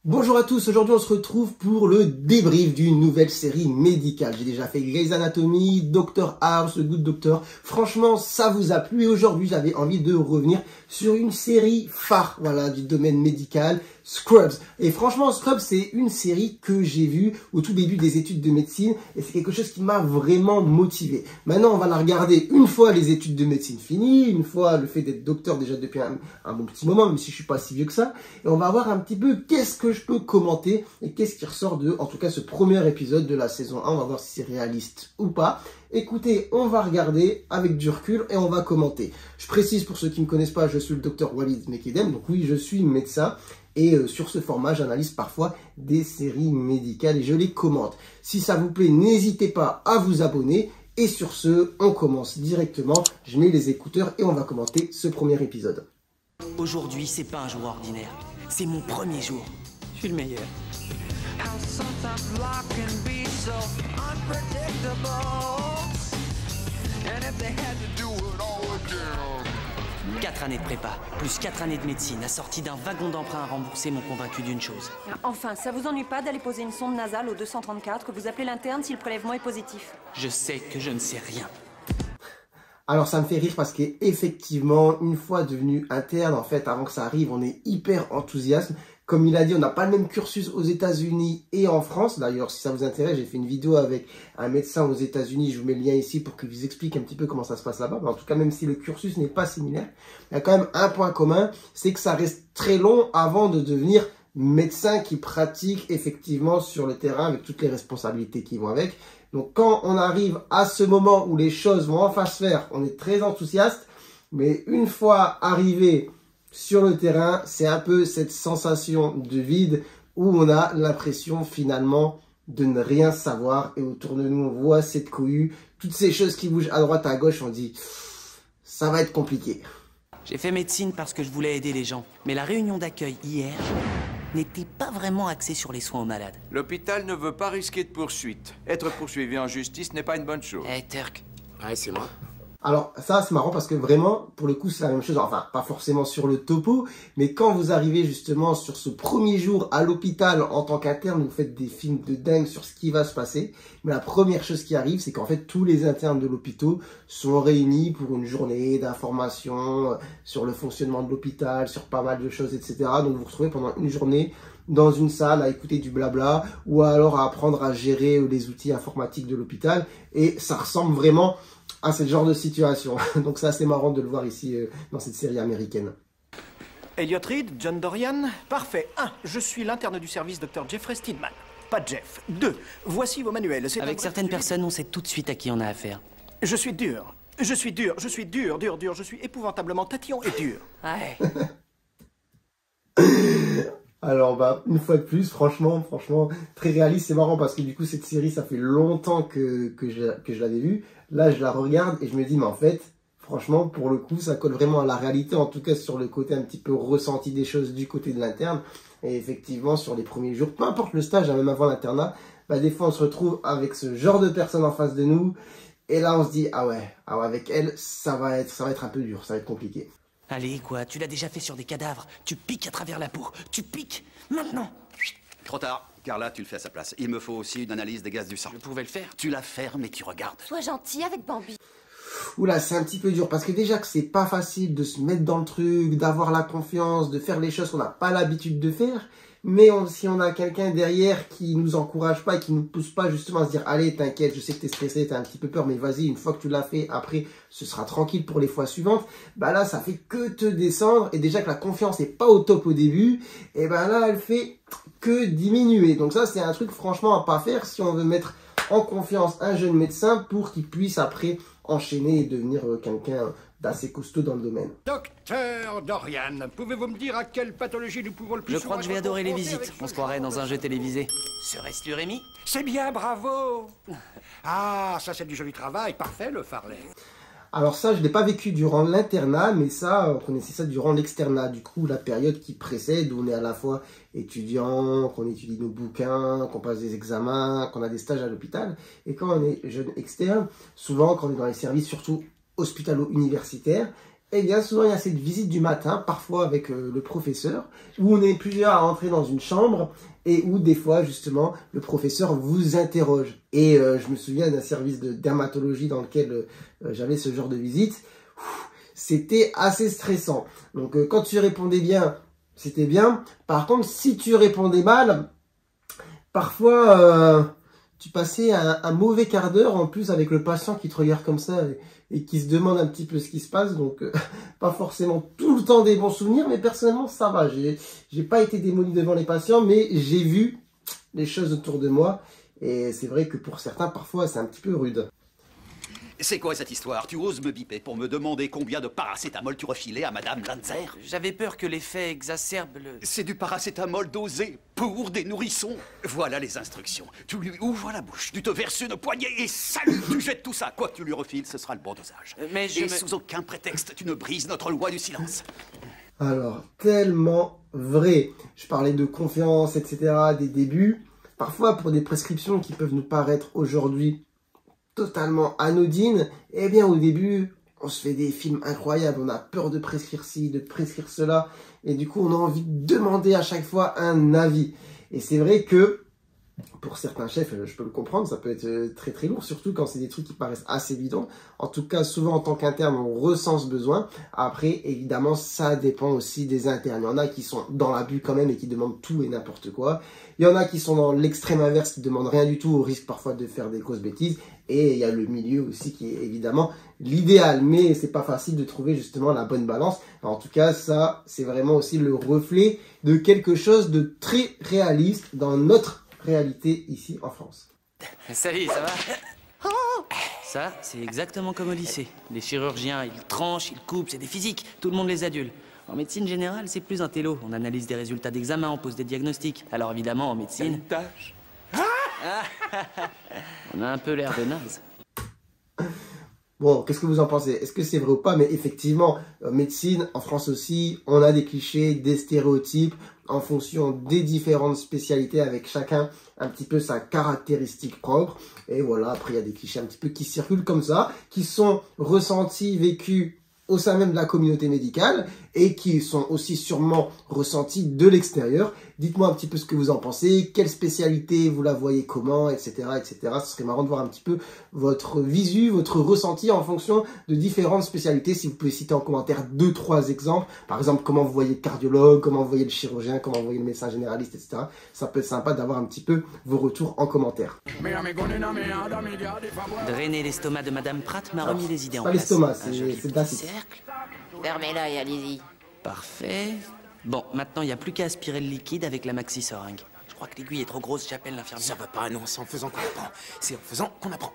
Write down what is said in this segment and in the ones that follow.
Bonjour à tous, aujourd'hui on se retrouve pour le débrief d'une nouvelle série médicale. J'ai déjà fait Grey's Anatomy, Dr House, The Good Doctor. Franchement, ça vous a plu et aujourd'hui j'avais envie de revenir sur une série phare, voilà, du domaine médical, Scrubs. Et franchement, Scrubs, c'est une série que j'ai vue au tout début des études de médecine et c'est quelque chose qui m'a vraiment motivé. Maintenant, on va la regarder une fois les études de médecine finies, une fois le fait d'être docteur déjà depuis un bon petit moment, même si je suis pas si vieux que ça. Et on va voir un petit peu qu'est-ce que je peux commenter et qu'est-ce qui ressort de, en tout cas, ce premier épisode de la saison 1. On va voir si c'est réaliste ou pas. Écoutez, on va regarder avec du recul et on va commenter. Je précise pour ceux qui ne me connaissent pas, je suis le docteur Walid Mekedem, donc oui, je suis médecin. Et sur ce format, j'analyse parfois des séries médicales et je les commente. Si ça vous plaît, n'hésitez pas à vous abonner. Et sur ce, on commence directement. Je mets les écouteurs et on va commenter ce premier épisode. Aujourd'hui, c'est pas un jour ordinaire. C'est mon premier jour. Je suis le meilleur. 4 années de prépa, plus 4 années de médecine, assorties d'un wagon d'emprunt à rembourser, m'ont convaincu d'une chose. Enfin, ça vous ennuie pas d'aller poser une sonde nasale au 234 que vous appelez l'interne si le prélèvement est positif? Je sais que je ne sais rien. Alors ça me fait rire parce qu'effectivement, une fois devenu interne, en fait, avant que ça arrive, on est hyper enthousiaste. Comme il a dit, on n'a pas le même cursus aux États-Unis et en France. D'ailleurs, si ça vous intéresse, j'ai fait une vidéo avec un médecin aux États-Unis. Je vous mets le lien ici pour qu'il vous explique un petit peu comment ça se passe là-bas. Mais en tout cas, même si le cursus n'est pas similaire, il y a quand même un point commun, c'est que ça reste très long avant de devenir médecin qui pratique effectivement sur le terrain avec toutes les responsabilités qui vont avec. Donc, quand on arrive à ce moment où les choses vont enfin se faire, on est très enthousiaste. Mais une fois arrivé sur le terrain, c'est un peu cette sensation de vide où on a l'impression finalement de ne rien savoir. Et autour de nous, on voit cette cohue, toutes ces choses qui bougent à droite, à gauche. On dit, ça va être compliqué. J'ai fait médecine parce que je voulais aider les gens. Mais la réunion d'accueil hier n'était pas vraiment axée sur les soins aux malades. L'hôpital ne veut pas risquer de poursuite. Être poursuivi en justice n'est pas une bonne chose. Eh, Turk. Ouais, c'est moi. Alors ça c'est marrant parce que vraiment pour le coup c'est la même chose, enfin pas forcément sur le topo, mais quand vous arrivez justement sur ce premier jour à l'hôpital en tant qu'interne, vous faites des films de dingue sur ce qui va se passer, mais la première chose qui arrive c'est qu'en fait tous les internes de l'hôpital sont réunis pour une journée d'information sur le fonctionnement de l'hôpital, sur pas mal de choses, etc. Donc vous vous retrouvez pendant une journée dans une salle à écouter du blabla ou alors à apprendre à gérer les outils informatiques de l'hôpital et ça ressemble vraiment à ce genre de situation. Donc c'est assez marrant de le voir ici dans cette série américaine. Elliot Reed, John Dorian, parfait. 1. Je suis l'interne du service Dr Jeffrey Steinman. Pas Jeff. 2. Voici vos manuels. Avec certaines personnes, on sait tout de suite à qui on a affaire. Je suis dur. Je suis dur. Je suis dur. Je suis épouvantablement tatillon et dur. Ouais. Alors bah une fois de plus, franchement très réaliste. C'est marrant parce que du coup cette série ça fait longtemps que je l'avais vue. Là je la regarde et je me dis mais en fait franchement pour le coup ça colle vraiment à la réalité, en tout cas sur le côté un petit peu ressenti des choses du côté de l'interne. Et effectivement sur les premiers jours, peu importe le stage, même avant l'internat, bah des fois on se retrouve avec ce genre de personnes en face de nous et là on se dit ah ouais avec elle ça va être un peu dur, ça va être compliqué. Allez, quoi, tu l'as déjà fait sur des cadavres. Tu piques à travers la peau. Tu piques. Maintenant. Trop tard. Carla, tu le fais à sa place. Il me faut aussi une analyse des gaz du sang. Je pouvais le faire. Tu la fermes et tu regardes. Sois gentil avec Bambi. Oula, c'est un petit peu dur parce que déjà que c'est pas facile de se mettre dans le truc, d'avoir la confiance, de faire les choses qu'on n'a pas l'habitude de faire. Mais si on a quelqu'un derrière qui nous encourage pas et qui nous pousse pas justement à se dire allez t'inquiète, je sais que t'es stressé, t'as un petit peu peur, mais vas-y, une fois que tu l'as fait, après ce sera tranquille pour les fois suivantes, bah là ça fait que te descendre et déjà que la confiance n'est pas au top au début, et ben là elle fait que diminuer. Donc ça c'est un truc franchement à pas faire si on veut mettre en confiance un jeune médecin pour qu'il puisse après enchaîner et devenir quelqu'un d'assez costaud dans le domaine. Docteur Dorian, pouvez-vous me dire à quelle pathologie nous pouvons le plus Je crois que je vais adorer les visites. avec On se croirait dans un jeu télévisé. Serait-ce le Rémi? C'est bien, bravo. Ah, ça c'est du joli travail, parfait le Farley. Alors ça, je ne l'ai pas vécu durant l'internat, mais ça, on connaissait ça durant l'externat. Du coup, la période qui précède, où on est à la fois étudiant, qu'on étudie nos bouquins, qu'on passe des examens, qu'on a des stages à l'hôpital. Et quand on est jeune externe, souvent quand on est dans les services, surtout hospitalo-universitaires, eh bien souvent il y a cette visite du matin, parfois avec le professeur, où on est plusieurs à entrer dans une chambre et où des fois justement le professeur vous interroge. Et je me souviens d'un service de dermatologie dans lequel j'avais ce genre de visite. C'était assez stressant. Donc quand tu répondais bien, c'était bien. Par contre, si tu répondais mal, parfois tu passais un mauvais quart d'heure en plus avec le patient qui te regarde comme ça et qui se demande un petit peu ce qui se passe. Donc pas forcément tout le temps des bons souvenirs, mais personnellement ça va. J'ai pas été démoli devant les patients, mais j'ai vu les choses autour de moi. Et c'est vrai que pour certains, parfois, c'est un petit peu rude. C'est quoi cette histoire? Tu oses me biper pour me demander combien de paracétamol tu refilais à Madame Lanzer? J'avais peur que l'effet exacerbe le... C'est du paracétamol dosé pour des nourrissons. Voilà les instructions. Tu lui ouvres la bouche, tu te verses une poignée et salut, tu jettes tout ça. Quoi que tu lui refiles, ce sera le bon dosage. Mais je et me... sous aucun prétexte, tu ne brises notre loi du silence. Alors, tellement vrai. Je parlais de confiance, etc., des débuts. Parfois, pour des prescriptions qui peuvent nous paraître aujourd'hui totalement anodines, eh bien, au début, on se fait des films incroyables. On a peur de prescrire ci, de prescrire cela. Et du coup, on a envie de demander à chaque fois un avis. Et c'est vrai que, pour certains chefs, je peux le comprendre, ça peut être très très lourd, surtout quand c'est des trucs qui paraissent assez évidents. En tout cas, souvent en tant qu'interne, on ressent ce besoin. Après, évidemment, ça dépend aussi des internes. Il y en a qui sont dans l'abus quand même et qui demandent tout et n'importe quoi. Il y en a qui sont dans l'extrême inverse, qui demandent rien du tout, au risque parfois de faire des grosses bêtises. Et il y a le milieu aussi qui est évidemment l'idéal. Mais c'est pas facile de trouver justement la bonne balance. En tout cas, ça, c'est vraiment aussi le reflet de quelque chose de très réaliste dans notre réalité ici en France. Salut, ça va? Ça, c'est exactement comme au lycée. Les chirurgiens, ils tranchent, ils coupent, c'est des physiques. Tout le monde les adule. En médecine générale, c'est plus un télo. On analyse des résultats d'examen, on pose des diagnostics. Alors évidemment, en médecine... Tâche. On a un peu l'air de naze. Bon, qu'est-ce que vous en pensez? Est-ce que c'est vrai ou pas? Mais effectivement, médecine, en France aussi, on a des clichés, des stéréotypes en fonction des différentes spécialités avec chacun un petit peu sa caractéristique propre. Et voilà, après il y a des clichés un petit peu qui circulent comme ça, qui sont ressentis, vécus au sein même de la communauté médicale et qui sont aussi sûrement ressentis de l'extérieur. Dites-moi un petit peu ce que vous en pensez, quelle spécialité vous la voyez comment, etc., etc. Ce serait marrant de voir un petit peu votre visu, votre ressenti en fonction de différentes spécialités. Si vous pouvez citer en commentaire 2-3 exemples, par exemple comment vous voyez le cardiologue, comment vous voyez le chirurgien, comment vous voyez le médecin généraliste, etc. Ça peut être sympa d'avoir un petit peu vos retours en commentaire. Drainer l'estomac de Madame Pratt m'a remis les idées en Pas place. l'estomac, Un joli c'est petit d'acide. cercle. Fermez-la et allez-y. Parfait. Bon, maintenant, il n'y a plus qu'à aspirer le liquide avec la maxi-seringue. Je crois que l'aiguille est trop grosse, j'appelle l'infirmière. Ça va pas, non, c'est en faisant qu'on apprend. C'est en faisant qu'on apprend.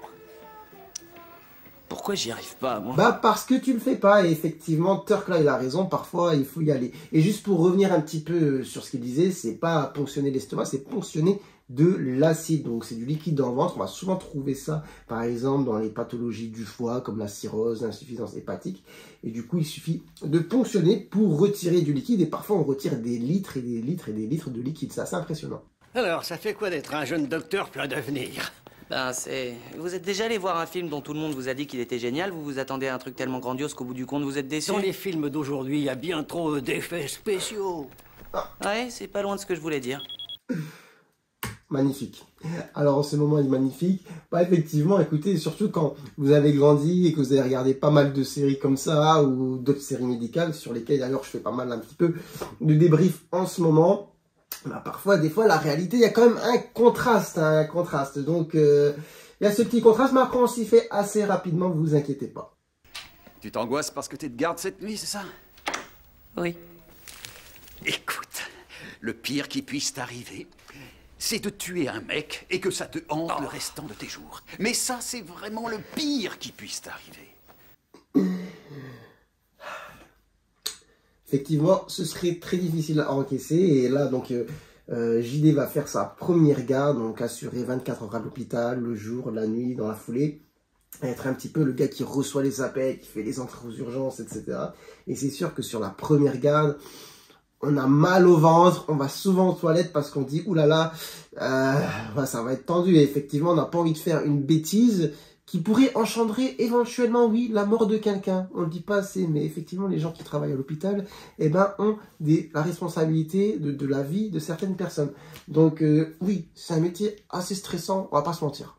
Pourquoi j'y arrive pas, moi? Bah parce que tu le fais pas, et effectivement, Turk là il a raison, parfois il faut y aller. Et juste pour revenir un petit peu sur ce qu'il disait, c'est pas ponctionner l'estomac, c'est ponctionner de l'acide. Donc c'est du liquide dans le ventre, on va souvent trouver ça par exemple dans les pathologies du foie comme la cirrhose, l'insuffisance hépatique. Et du coup il suffit de ponctionner pour retirer du liquide, et parfois on retire des litres et des litres et des litres de liquide, c'est assez impressionnant. Alors, ça fait quoi d'être un jeune docteur plein d'avenir? Ben, c'est... Vous êtes déjà allé voir un film dont tout le monde vous a dit qu'il était génial, vous vous attendez à un truc tellement grandiose qu'au bout du compte vous êtes déçu? Dans les films d'aujourd'hui, il y a bien trop d'effets spéciaux. Ouais, c'est pas loin de ce que je voulais dire. Magnifique. Alors, ce moment est magnifique. Bah, effectivement, écoutez, surtout quand vous avez grandi et que vous avez regardé pas mal de séries comme ça, ou d'autres séries médicales, sur lesquelles d'ailleurs je fais pas mal un petit peu de débrief en ce moment. Bah, parfois, des fois, la réalité, il y a quand même un contraste. Donc, il y a ce petit contraste, mais après, on s'y fait assez rapidement, vous inquiétez pas. Tu t'angoisses parce que t'es de garde cette nuit, c'est ça? Oui. Écoute, le pire qui puisse t'arriver, c'est de tuer un mec et que ça te hante le restant de tes jours. Mais ça, c'est vraiment le pire qui puisse t'arriver. Effectivement, ce serait très difficile à encaisser. Et là, donc, JD va faire sa première garde, donc assurer 24 heures à l'hôpital, le jour, la nuit, dans la foulée. Être un petit peu le gars qui reçoit les appels, qui fait les entrées aux urgences, etc. Et c'est sûr que sur la première garde, on a mal au ventre, on va souvent aux toilettes parce qu'on dit oulala, ça va être tendu. Et effectivement, on n'a pas envie de faire une bêtise qui pourrait engendrer éventuellement, oui, la mort de quelqu'un. On ne le dit pas assez, mais effectivement, les gens qui travaillent à l'hôpital, eh ben, ont la responsabilité de la vie de certaines personnes. Donc, oui, c'est un métier assez stressant, on va pas se mentir.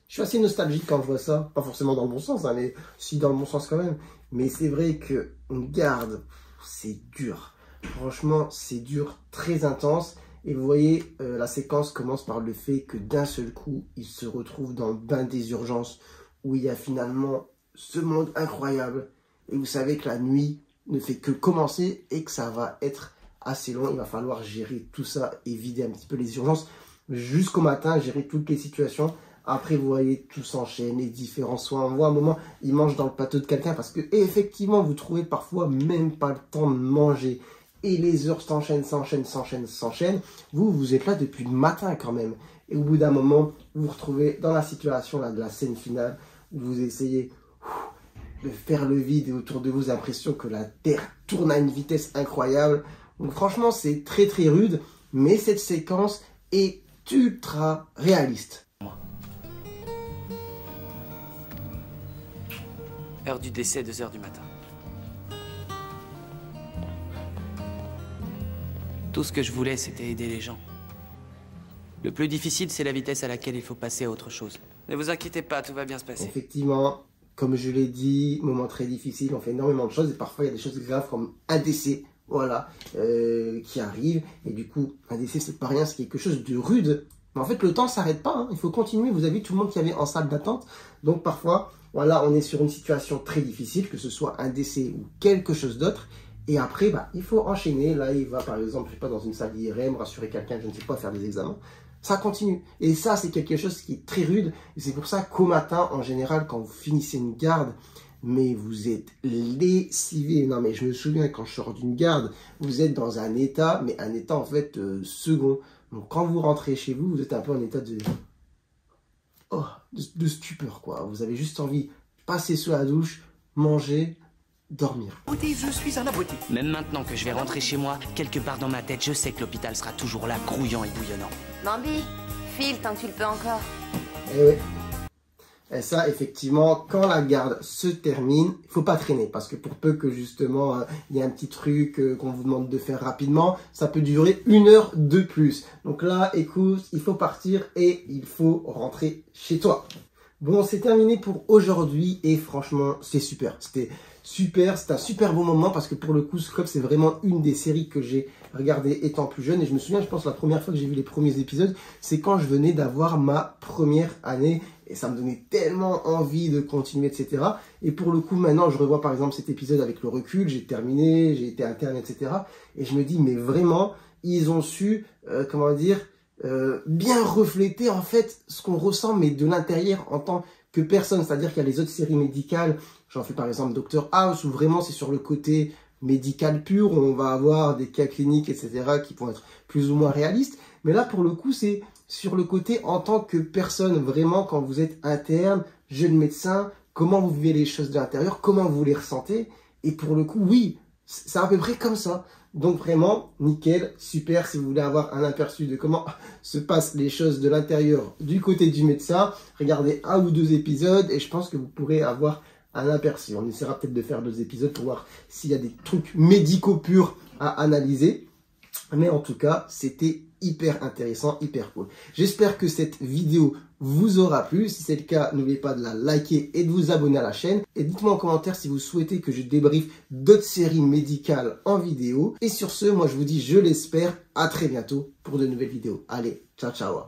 Je suis assez nostalgique quand je vois ça, pas forcément dans le bon sens, hein, mais si dans le bon sens quand même. Mais c'est vrai que une garde, c'est dur. Franchement, c'est dur, très intense. Et vous voyez, la séquence commence par le fait que d'un seul coup, il se retrouve dans le bain des urgences, où il y a finalement ce monde incroyable. Et vous savez que la nuit ne fait que commencer et que ça va être assez long. Il va falloir gérer tout ça et vider un petit peu les urgences jusqu'au matin, gérer toutes les situations. Après, vous voyez, tout s'enchaîne, les différents soins. On voit un moment, il mange dans le plateau de quelqu'un parce que, effectivement, vous trouvez parfois même pas le temps de manger. Et les heures s'enchaînent. Vous êtes là depuis le matin quand même. Et au bout d'un moment, vous vous retrouvez dans la situation là, de la scène finale où vous essayez de faire le vide et autour de vous, vous avez l'impression que la Terre tourne à une vitesse incroyable. Donc franchement, c'est très très rude, mais cette séquence est ultra réaliste. Heure du décès, 2 h du matin. Tout ce que je voulais, c'était aider les gens. Le plus difficile, c'est la vitesse à laquelle il faut passer à autre chose. Ne vous inquiétez pas, tout va bien se passer. Effectivement, comme je l'ai dit, moment très difficile, on fait énormément de choses et parfois il y a des choses graves comme un décès, voilà, qui arrive. Et du coup, un décès, c'est pas rien, c'est quelque chose de rude. Mais en fait, le temps s'arrête pas, hein. Il faut continuer. Vous avez vu tout le monde qui avait en salle d'attente. Donc parfois, voilà, on est sur une situation très difficile, que ce soit un décès ou quelque chose d'autre. Et après, bah, il faut enchaîner. Là, il va, par exemple, je sais pas, dans une salle d'IRM, rassurer quelqu'un, je ne sais pas, faire des examens. Ça continue. Et ça, c'est quelque chose qui est très rude. Et c'est pour ça qu'au matin, en général, quand vous finissez une garde, mais vous êtes lessivé. Non, mais je me souviens, quand je sors d'une garde, vous êtes dans un état, mais un état, en fait, second. Donc, quand vous rentrez chez vous, vous êtes un peu en état de... Oh, de stupeur, quoi. Vous avez juste envie de passer sous la douche, manger, dormir. Je suis un abruti. Même maintenant que je vais rentrer chez moi, quelque part dans ma tête, je sais que l'hôpital sera toujours là, grouillant et bouillonnant. Bambi, file tant que tu le peux encore. Eh ouais. Et ça, effectivement, quand la garde se termine, il faut pas traîner. Parce que pour peu que, justement, il y ait un petit truc qu'on vous demande de faire rapidement, ça peut durer 1 heure de plus. Donc là, écoute, il faut partir et il faut rentrer chez toi. Bon, c'est terminé pour aujourd'hui et franchement, c'est super. C'était super, c'est un super bon moment parce que pour le coup, Scrubs, c'est vraiment une des séries que j'ai regardées étant plus jeune. Et je me souviens, je pense, la première fois que j'ai vu les premiers épisodes, c'est quand je venais d'avoir ma première année. Et ça me donnait tellement envie de continuer, etc. Et pour le coup, maintenant, je revois par exemple cet épisode avec le recul. J'ai terminé, j'ai été interne, etc. Et je me dis, mais vraiment, ils ont su, comment dire, bien refléter en fait ce qu'on ressent, mais de l'intérieur en tant que personne. C'est-à-dire qu'il y a les autres séries médicales. J'en fais par exemple Dr House, où vraiment c'est sur le côté médical pur, où on va avoir des cas cliniques, etc. qui vont être plus ou moins réalistes. Mais là, pour le coup, c'est sur le côté en tant que personne, vraiment quand vous êtes interne, jeune médecin, comment vous vivez les choses de l'intérieur, comment vous les ressentez. Et pour le coup, oui, c'est à peu près comme ça. Donc vraiment, nickel, super, si vous voulez avoir un aperçu de comment se passent les choses de l'intérieur du côté du médecin, regardez 1 ou 2 épisodes et je pense que vous pourrez avoir un aperçu. On essaiera peut-être de faire 2 épisodes pour voir s'il y a des trucs médicaux purs à analyser. Mais en tout cas, c'était hyper intéressant, hyper cool. J'espère que cette vidéo vous aura plu. Si c'est le cas, n'oubliez pas de la liker et de vous abonner à la chaîne. Et dites-moi en commentaire si vous souhaitez que je débriefe d'autres séries médicales en vidéo. Et sur ce, moi je vous dis, je l'espère, à très bientôt pour de nouvelles vidéos. Allez, ciao ciao.